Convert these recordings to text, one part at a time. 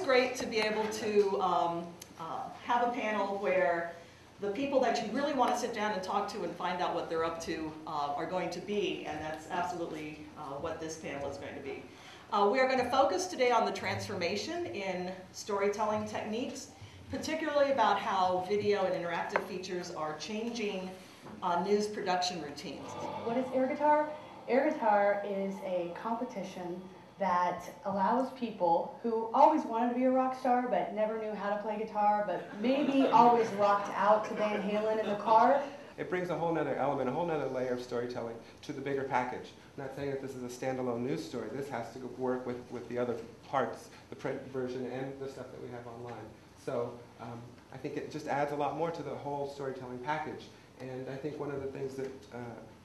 great to be able to have a panel where the people that you really want to sit down and talk to and find out what they're up to are going to be, and that's absolutely what this panel is going to be. We are going to focus today on the transformation in storytelling techniques, particularly about how video and interactive features are changing news production routines. What is air guitar? Air guitar is a competition that allows people who always wanted to be a rock star but never knew how to play guitar, but maybe always rocked out to Van Halen in the car. It brings a whole nother element, a whole nother layer of storytelling to the bigger package. I'm not saying that this is a standalone news story. This has to work with the other parts, the print version and the stuff that we have online. So I think it just adds a lot more to the whole storytelling package. And I think one of the things that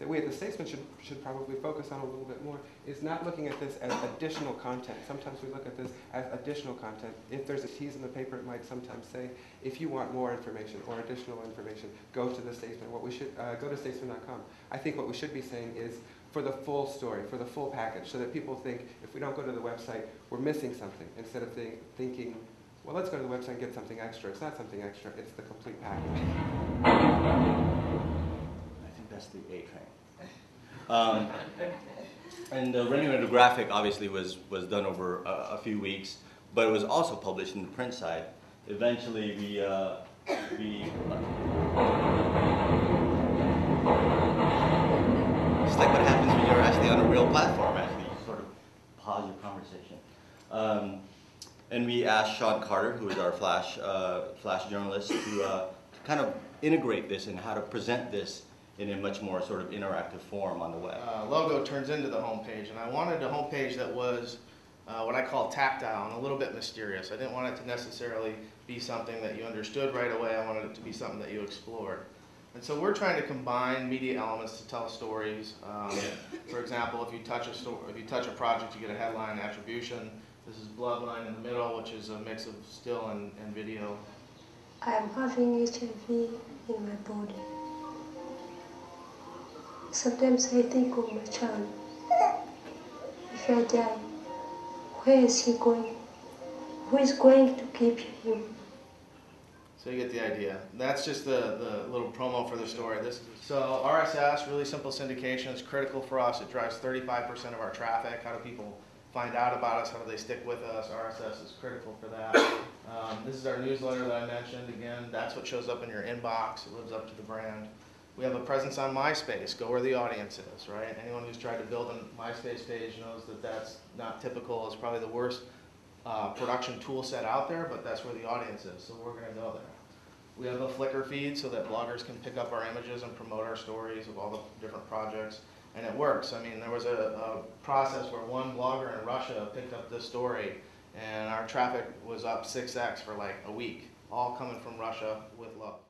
we at the Statesman should probably focus on a little bit more is not looking at this as additional content. Sometimes we look at this as additional content. If there's a tease in the paper, it might sometimes say, if you want more information or additional information, go to the Statesman. What we should go to statesman.com. I think what we should be saying is for the full story, for the full package, so that people think if we don't go to the website, we're missing something, instead of thinking, well, let's go to the website and get something extra. It's not something extra, it's the complete package. I think that's the A train. And the rendering of the graphic obviously was done over a few weeks, but it was also published in the print side. Eventually it's like what happens when you're actually on a real platform, actually. You sort of pause your conversation. And we asked Sean Carter, who is our Flash journalist, to kind of integrate this and how to present this in a much more sort of interactive form on the web. Logo turns into the homepage, and I wanted a homepage that was what I call tactile and a little bit mysterious. I didn't want it to necessarily be something that you understood right away. I wanted it to be something that you explored. And so we're trying to combine media elements to tell stories. For example, if you touch a project, you get a headline attribution. This is Bloodline in the middle, which is a mix of still and video. I am having HIV in my body. Sometimes I think of my child. If I die, where is he going? Who is going to keep him? So you get the idea. That's just the little promo for the story. So RSS, really simple syndication, is critical for us. It drives 35% of our traffic. How do people find out about us? How do they stick with us? RSS is critical for that. This is our newsletter that I mentioned. Again, that's what shows up in your inbox. It lives up to the brand. We have a presence on MySpace. Go where the audience is, right? Anyone who's tried to build a MySpace page knows that that's not typical. It's probably the worst production tool set out there, but that's where the audience is, so we're going to go there. We have a Flickr feed so that bloggers can pick up our images and promote our stories of all the different projects. And it works. I mean, there was a process where one blogger in Russia picked up this story, and our traffic was up 6x for like a week, all coming from Russia with love.